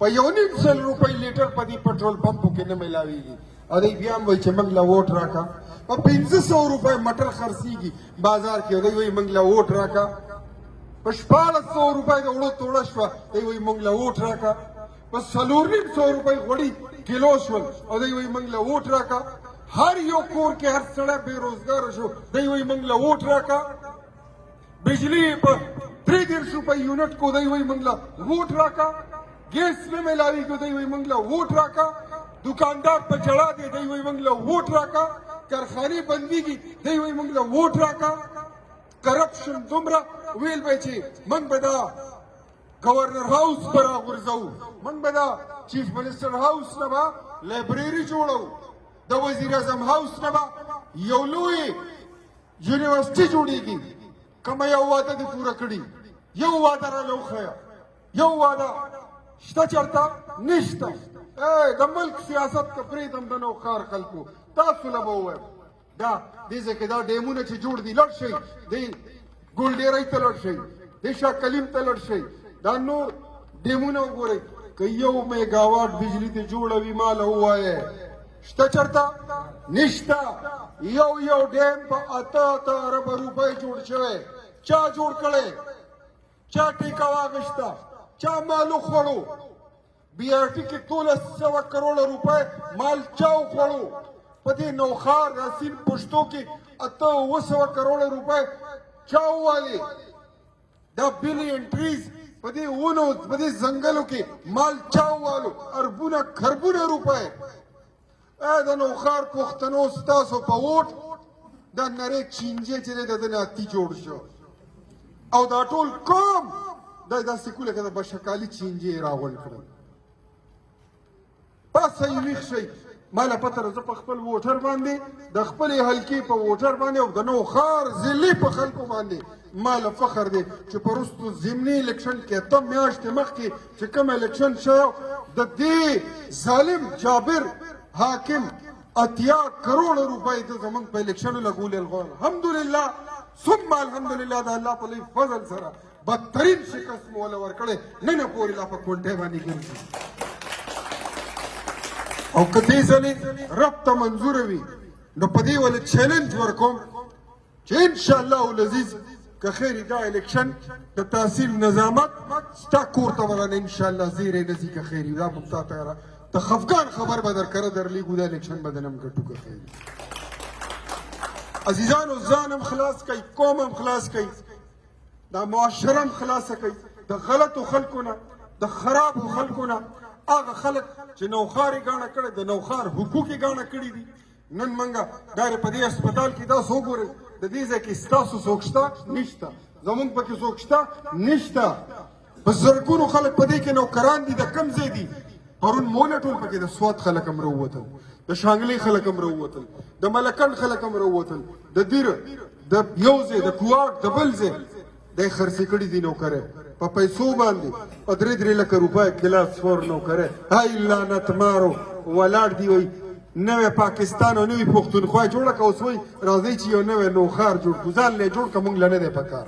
په 1.5 روپۍ لیټر په دې پټرول پمپو کې نه میلاویږي او دی بیا هم وایي چې موږ له ووټ راکړه په 1500 روپۍ مټر خرڅېږي بازار کې دی وایي موږ له ووټ راکړه په 1400 روپۍ د وړو توړه شوه دی وایي موږ له ووټ راکړه په 450 روپۍ غوړي کیلو شول او دی وایي موږ له ووټ راکړه هر یو کور کې هر سړی بېروزګاره شو دی وایي موږ له ووټ راکړه بجلی په 3.5 روپۍ یونټ کو دی وایي موږ له ووټ راکړه ګیس نه میلاویږي دی وایي موږ له ووټ راکړه دکاندار په جړا دی دی وایي موږ له ووټ راکړه کارخانې بندېږي دی وایي موږ له ووټ راکړه کرپشن دومره ویل به چې موږ به دا گورنر هاوس به راغورځوو موږ به دا چیف منسټر هاوس نه به لایبرري جوړوو د وزیر اعظم هاوس نه به یو لوی یونیورسټي جوړېږي کومه یو واده دې پوره کړي یو واده راله وښیه یو واده شته چېرته نشته د ملک سیاست که پرېږدم د نوښار خلکو تاسو له به ووایم دا دې ځای کې دا ډیمونه چې جوړ دي لړ شئ دې ګلډېرۍ ته لړ شئ دې شاه کلیم ته لړ شئ دا نور ډیمونه وګورئ که 1 میګاواټ بجلي دې جوړه وي ما له ووایې شته چېرته نشته یو ډیم په 8 اربه روپۍ جوړ شوی چا جوړ کړی چا ټیکه واخیسته چا مال وخوړو بی آر ټي کې 1300 کروڑه روپۍ مال چا وخوړو په دې نوښار د سیند پښتو کې 800 کروڑه روپۍ چا ووالې دا بلین ټریز په دې ونو په دې ځنګلو کې مال چا ووالو اربونه خربونه روپۍ د نوښار پښتنو ستاسو په ووټ دا نری چینجې چې دی د ده نه اتي جوړ شو او دا ټول قوم دا داسې کوله که د بشکالي چینجې یې راغونډ کړل پاسه یې ویښ شئ ما له پته زه په خپل ووټر باندې د خپلې حلقې په ووټر باندې او د نوښار ضلعې په خلکو باندې ما له فخر دی چې په وروستو ضمني الیکشن کې 8 میاشتې مخکې چې کوم الیکشن شوی د دې ظالم جابر حاکم 80 کروڑه روپۍ د زمونږ په الیکشنو لګولې الحمدلله ثم الحمدلله د الله په لوی فضل سره بدترین شکست مو وله ورکړی نن پورې لا په کونټۍ باندې ګرځي او که دې ځلې رب ته منظوره وي نو په دې ولې چیلنج ورکوم چې انشاءالله العزیز که خیرې دا الیکشن د تحصیل نظامت ستا کور ته ولنه انشاءالله زیری نه ځي که خیرې دا موږ تا ته ته خفګان خبر به درکره درلیږو دا الیکشن به دنم ګټو که خیرې عزیزانو ځان هم خلاص کوي قوم هم خلاص کوي دا معاشره هم خلاصه کوي د غلطو خلکو نه د خرابو خلکو نه هغه خلک چې نوښار یې ګاڼه کړی د نوښار حقوق یې ګاڼه کړي دي نن منګه ډایره په دې هسپتال کې داسې وګورئ د دې ځای کې ستاسو څوک شته نشته زمونږ پکې څوک شته نشته په زرګونو خلک په دې کې نوکران دي د کوم ځای دي پرون موله ټول پکې د سوات خلک هم راووتل د شانګلې خلک هم راووتل د ملکنډ خلک هم راووتل د دیر د یو ځای د کوواټ د بل ځای دی خرڅې کړي دي نوکرۍ په پیسو باندې په 3 لکه روپۍ کلاس 4 نوکرۍ هی لعنت مارو ولاړ دی وایي نوی پاکستان او نوی پښتونخوا جوړه که اوس وایي راځئ چې یو نوی نوښار جوړ کړو ځان له یې جوړ که مونږ له نه دی پکار